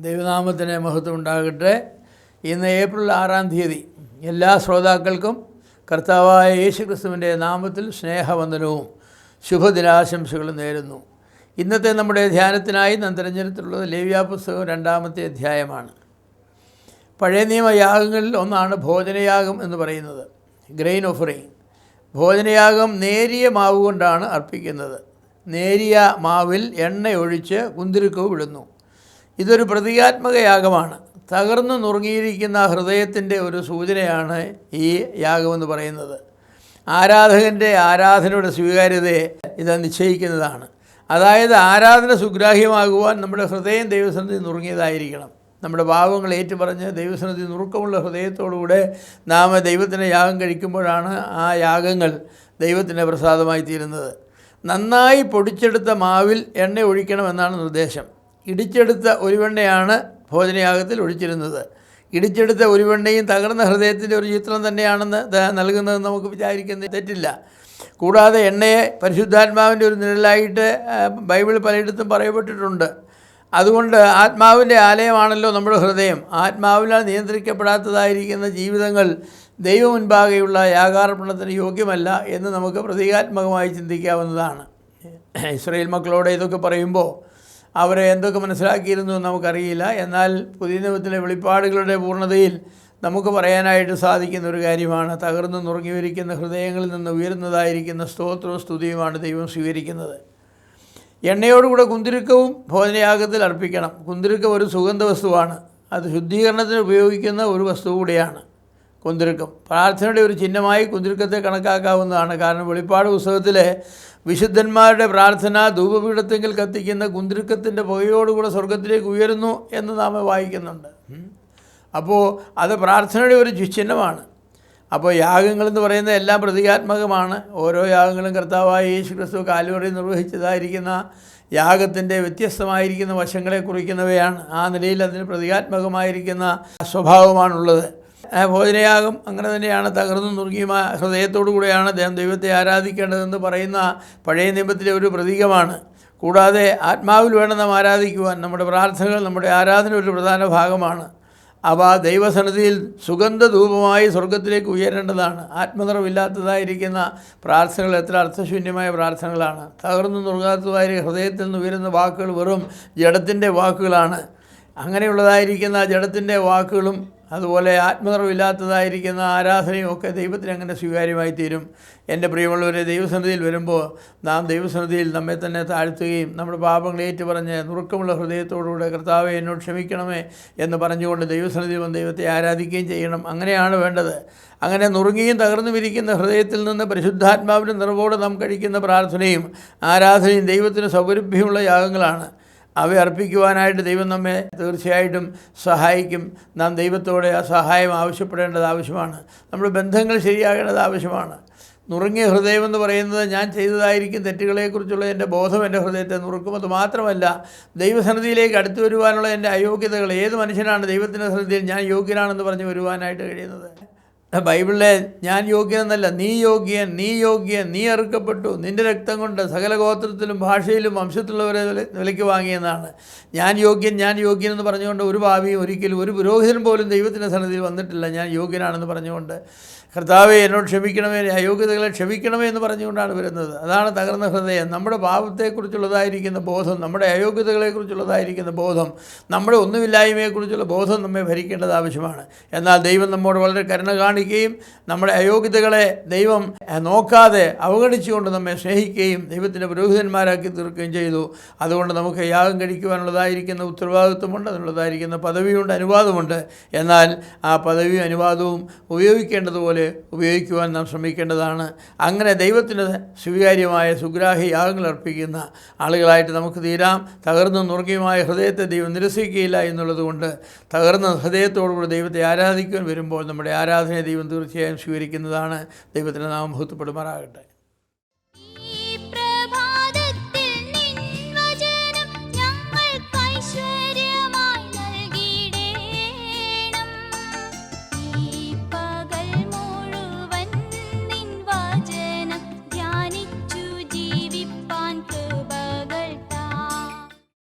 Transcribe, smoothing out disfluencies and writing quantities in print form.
ദൈവനാമത്തിന് മഹത്വം ഉണ്ടാകട്ടെ. ഇന്ന് ഏപ്രിൽ 6-ാം തീയതി എല്ലാ ശ്രോതാക്കൾക്കും കർത്താവായ യേശുക്രിസ്തുവിൻ്റെ നാമത്തിൽ സ്നേഹവന്ദനവും ശുഭദിനാശംസകളും നേരുന്നു. ഇന്നത്തെ നമ്മുടെ ധ്യാനത്തിനായി നാം തിരഞ്ഞെടുത്തിട്ടുള്ളത് ലേവ്യാപുസ്തകം 2-ാമത്തെ അധ്യായമാണ്. പഴയ നിയമയാഗങ്ങളിൽ ഒന്നാണ് ഭോജനയാഗം എന്ന് പറയുന്നത്, ഗ്രെയിൻ ഓഫറിങ്. ഭോജനയാഗം നേരിയ മാവ് കൊണ്ടാണ് അർപ്പിക്കുന്നത്. നേരിയ മാവിൽ എണ്ണ ഒഴിച്ച് കുന്തിരുക്കവും ഇടുന്നു. ഇതൊരു പ്രതീകാത്മക യാഗമാണ്. തകർന്നു നുറുങ്ങിയിരിക്കുന്ന ഹൃദയത്തിൻ്റെ ഒരു സൂചനയാണ് ഈ യാഗമെന്ന് പറയുന്നത്. ആരാധകൻ്റെ ആരാധനയുടെ സ്വീകാര്യതയെ ഇത് നിശ്ചയിക്കുന്നതാണ്. അതായത് ആരാധന സുഗ്രാഹ്യമാകുവാൻ നമ്മുടെ ഹൃദയം ദൈവസന്നിധി നുറുങ്ങിയതായിരിക്കണം. നമ്മുടെ പാപങ്ങൾ ഏറ്റുപറഞ്ഞ് ദൈവസന്നിധി നുറുക്കമുള്ള ഹൃദയത്തോടുകൂടെ നാം ദൈവത്തിൻ്റെ യാഗം കഴിക്കുമ്പോഴാണ് ആ യാഗങ്ങൾ ദൈവത്തിൻ്റെ പ്രസാദമായി തീരുന്നത്. നന്നായി പൊടിച്ചെടുത്ത മാവിൽ എണ്ണ ഒഴിക്കണമെന്നാണ് നിർദ്ദേശം. ഇടിച്ചെടുത്ത ഉരുവെണ്ണയാണ് ഭോജനയാഗത്തിൽ ഒഴിച്ചിരുന്നത്. ഇടിച്ചെടുത്ത ഉരുവെണ്ണയും തകർന്ന ഹൃദയത്തിൻ്റെ ഒരു ചിത്രം തന്നെയാണെന്ന് നൽകുന്നത് നമുക്ക് വിചാരിക്കുന്നത് തെറ്റില്ല. കൂടാതെ എണ്ണയെ പരിശുദ്ധാത്മാവിൻ്റെ ഒരു നിഴലായിട്ട് ബൈബിൾ പലയിടത്തും പറയപ്പെട്ടിട്ടുണ്ട്. അതുകൊണ്ട് ആത്മാവിൻ്റെ ആലയമാണല്ലോ നമ്മുടെ ഹൃദയം. ആത്മാവിനാൽ നിയന്ത്രിക്കപ്പെടാത്തതായിരിക്കുന്ന ജീവിതങ്ങൾ ദൈവം മുൻപാകെയുള്ള യാഗാർപ്പണത്തിന് യോഗ്യമല്ല എന്ന് നമുക്ക് പ്രതീകാത്മകമായി ചിന്തിക്കാവുന്നതാണ്. ഇസ്രായേൽ മക്കളോട് ഇതൊക്കെ പറയുമ്പോൾ അവരെ എന്തൊക്കെ മനസ്സിലാക്കിയിരുന്നു നമുക്കറിയില്ല. എന്നാൽ പുതിയ നിയമത്തിലെ വെളിപ്പാടുകളുടെ പൂർണ്ണതയിൽ നമുക്ക് പറയാനായിട്ട് സാധിക്കുന്ന ഒരു കാര്യമാണ്, തകർന്നു നുറുങ്ങിയിരിക്കുന്ന ഹൃദയങ്ങളിൽ നിന്ന് ഉയരുന്നതായിരിക്കുന്ന സ്തോത്രവും സ്തുതിയുമാണ് ദൈവം സ്വീകരിക്കുന്നത്. എണ്ണയോടുകൂടെ കുന്തിരുക്കവും ഭോജനയാഗത്തിൽ അർപ്പിക്കണം. കുന്തിരുക്കം ഒരു സുഗന്ധ വസ്തുവാണ്. അത് ശുദ്ധീകരണത്തിന് ഉപയോഗിക്കുന്ന ഒരു വസ്തു കൂടിയാണ് കുന്തിരുക്കം. പ്രാർത്ഥനയുടെ ഒരു ചിഹ്നമായി കുന്തിരുക്കത്തെ കണക്കാക്കാവുന്നതാണ്. കാരണം വെളിപ്പാട് പുസ്തകത്തിലെ വിശുദ്ധന്മാരുടെ പ്രാർത്ഥന ധൂപപീഠത്തെങ്കിൽ കത്തിക്കുന്ന കുന്തിരുക്കത്തിൻ്റെ പുകയോടുകൂടെ സ്വർഗത്തിലേക്ക് ഉയരുന്നു എന്ന് നാം വായിക്കുന്നുണ്ട്. അപ്പോൾ അത് പ്രാർത്ഥനയുടെ ഒരു ചിഹ്നമാണ്. അപ്പോൾ യാഗങ്ങളെന്ന് പറയുന്നത് എല്ലാം പ്രതീകാത്മകമാണ്. ഓരോ യാഗങ്ങളും കർത്താവായ യേശുക്രിസ്തു കാൽവറിയിൽ നിർവഹിച്ചതായിരിക്കുന്ന യാഗത്തിൻ്റെ വ്യത്യസ്തമായിരിക്കുന്ന വശങ്ങളെ കുറിക്കുന്നവയാണ്. ആ നിലയിൽ അതിന് പ്രതീകാത്മകമായിരിക്കുന്ന സ്വഭാവമാണുള്ളത്. ഭോജനയാഗം അങ്ങനെ തന്നെയാണ്. തകർന്നു നുറുങ്ങിയ ഹൃദയത്തോടു കൂടെയാണ് അദ്ദേഹം ദൈവത്തെ ആരാധിക്കേണ്ടതെന്ന് പറയുന്ന പഴയ നിയമത്തിലെ ഒരു പ്രതീകമാണ്. കൂടാതെ ആത്മാവിൽ വേണം നാം ആരാധിക്കുവാൻ. നമ്മുടെ പ്രാർത്ഥനകൾ, നമ്മുടെ ആരാധന ഒരു പ്രധാന ഭാഗമാണ്. അവ ദൈവസന്നിധിയിൽ സുഗന്ധധൂപമായി സ്വർഗത്തിലേക്ക് ഉയരേണ്ടതാണ്. ആത്മനിറവില്ലാത്തതായിരിക്കുന്ന പ്രാർത്ഥനകൾ എത്ര അർത്ഥശൂന്യമായ പ്രാർത്ഥനകളാണ്. തകർന്നു നുറുകാത്തതായ ഹൃദയത്തിൽ നിന്ന് ഉയരുന്ന വാക്കുകൾ വെറും ജഡത്തിൻ്റെ വാക്കുകളാണ്. അങ്ങനെയുള്ളതായിരിക്കുന്ന ജഡത്തിൻ്റെ വാക്കുകളും അതുപോലെ ആത്മനിറവില്ലാത്തതായിരിക്കുന്ന ആരാധനയും ഒക്കെ ദൈവത്തിന് അങ്ങനെ സ്വീകാര്യമായി തീരും. എൻ്റെ പ്രിയമുള്ളവരെ, ദൈവസന്നിധിയിൽ വരുമ്പോൾ നാം ദൈവസന്നിധിയിൽ നമ്മെ തന്നെ താഴ്ത്തുകയും നമ്മുടെ പാപങ്ങൾ ഏറ്റുപറഞ്ഞ് നുറുക്കമുള്ള ഹൃദയത്തോടുകൂടെ കർത്താവേ എന്നോട് ക്ഷമിക്കണമേ എന്ന് പറഞ്ഞുകൊണ്ട് ദൈവസന്നിധിയിൽ വന്ന് ദൈവത്തെ ആരാധിക്കുകയും ചെയ്യണം. അങ്ങനെയാണ് വേണ്ടത്. അങ്ങനെ നുറുങ്ങിയും തകർന്നു വിരിക്കുന്ന ഹൃദയത്തിൽ നിന്ന് പരിശുദ്ധാത്മാവിൻ്റെ നിറവോടെ നാം കഴിക്കുന്ന പ്രാർത്ഥനയും ആരാധനയും ദൈവത്തിന് സൗകര്യമുള്ള യാഗങ്ങളാണ്. അവ അർപ്പിക്കുവാനായിട്ട് ദൈവം നമ്മെ തീർച്ചയായിട്ടും സഹായിക്കും. നാം ദൈവത്തോടെ ആ സഹായം ആവശ്യപ്പെടേണ്ടത് ആവശ്യമാണ്. നമ്മുടെ ബന്ധങ്ങൾ ശരിയാകേണ്ടത് ആവശ്യമാണ്. നുറുങ്ങിയ ഹൃദയമെന്ന് പറയുന്നത് ഞാൻ ചെയ്തതായിരിക്കും തെറ്റുകളെക്കുറിച്ചുള്ള എൻ്റെ ബോധം എൻ്റെ ഹൃദയത്തെ നുറുക്കും. അത് മാത്രമല്ല, ദൈവസന്നിധിയിലേക്ക് അടുത്തു വരുവാനുള്ള എൻ്റെ അയോഗ്യതകൾ. ഏത് മനുഷ്യനാണ് ദൈവത്തിൻ്റെ സന്നിധിയിൽ ഞാൻ യോഗ്യനാണെന്ന് പറഞ്ഞ് വരുവാനായിട്ട് കഴിയുന്നത്? ബൈബിളിലെ ഞാൻ യോഗ്യനെന്നല്ല, നീ യോഗ്യൻ, നീ യോഗ്യൻ, നീ അറുക്കപ്പെട്ടു, നിൻ്റെ രക്തം കൊണ്ട് സകല ഗോത്രത്തിലും ഭാഷയിലും വംശത്തിലുള്ളവരെ വിലയ്ക്ക് വാങ്ങിയെന്നാണ്. ഞാൻ യോഗ്യൻ, ഞാൻ യോഗ്യൻ എന്ന് പറഞ്ഞുകൊണ്ട് ഒരു പാപിയും ഒരിക്കലും ഒരു പുരോഹിതൻ പോലും ദൈവത്തിൻ്റെ സന്നിധിയിൽ വന്നിട്ടില്ല ഞാൻ യോഗ്യനാണെന്ന് പറഞ്ഞുകൊണ്ട്. കർത്താവേ എന്നോട് ക്ഷമിക്കണമേ, അയോഗ്യതകളെ ക്ഷമിക്കണമേ എന്ന് പറഞ്ഞുകൊണ്ടാണ് വരുന്നത്. അതാണ് തകർന്ന ഹൃദയം. നമ്മുടെ പാപത്തെക്കുറിച്ചുള്ളതായിരിക്കുന്ന ബോധം, നമ്മുടെ അയോഗ്യതകളെക്കുറിച്ചുള്ളതായിരിക്കുന്ന ബോധം, നമ്മുടെ ഒന്നുമില്ലായ്മയെക്കുറിച്ചുള്ള ബോധം നമ്മെ ഭരിക്കേണ്ടത് ആവശ്യമാണ്. എന്നാൽ ദൈവം നമ്മോട് വളരെ കരുണ കാണിക്കുകയും നമ്മുടെ അയോഗ്യതകളെ ദൈവം നോക്കാതെ അവഗണിച്ചുകൊണ്ട് നമ്മെ സ്നേഹിക്കുകയും ദൈവത്തിൻ്റെ പുരോഹിതന്മാരാക്കി തീർക്കുകയും ചെയ്തു. അതുകൊണ്ട് നമുക്ക് യാഗം കഴിക്കുവാനുള്ളതായിരിക്കുന്ന ഉത്തരവാദിത്വമുണ്ട്, അതിനുള്ളതായിരിക്കുന്ന പദവിയുണ്ട്, അനുവാദമുണ്ട്. എന്നാൽ ആ പദവിയും അനുവാദവും ഉപയോഗിക്കേണ്ടതുപോലെ ഉപയോഗിക്കുവാൻ നാം ശ്രമിക്കേണ്ടതാണ്. അങ്ങനെ ദൈവത്തിന് സ്വീകാര്യമായ സുഗ്രാഹി യാഗങ്ങൾ അർപ്പിക്കുന്ന ആളുകളായിട്ട് നമുക്ക് തീരാം. തകർന്ന നുറുങ്ങിയുമായ ഹൃദയത്തെ ദൈവം നിരസിക്കുകയില്ല എന്നുള്ളത് കൊണ്ട് തകർന്ന ഹൃദയത്തോടുകൂടി ദൈവത്തെ ആരാധിക്കുവാൻ വരുമ്പോൾ നമ്മുടെ ആരാധനയെ ദൈവം തീർച്ചയായും സ്വീകരിക്കുന്നതാണ്. ദൈവത്തിൻ്റെ നാമം മഹത്വപ്പെടുമാറാകട്ടെ.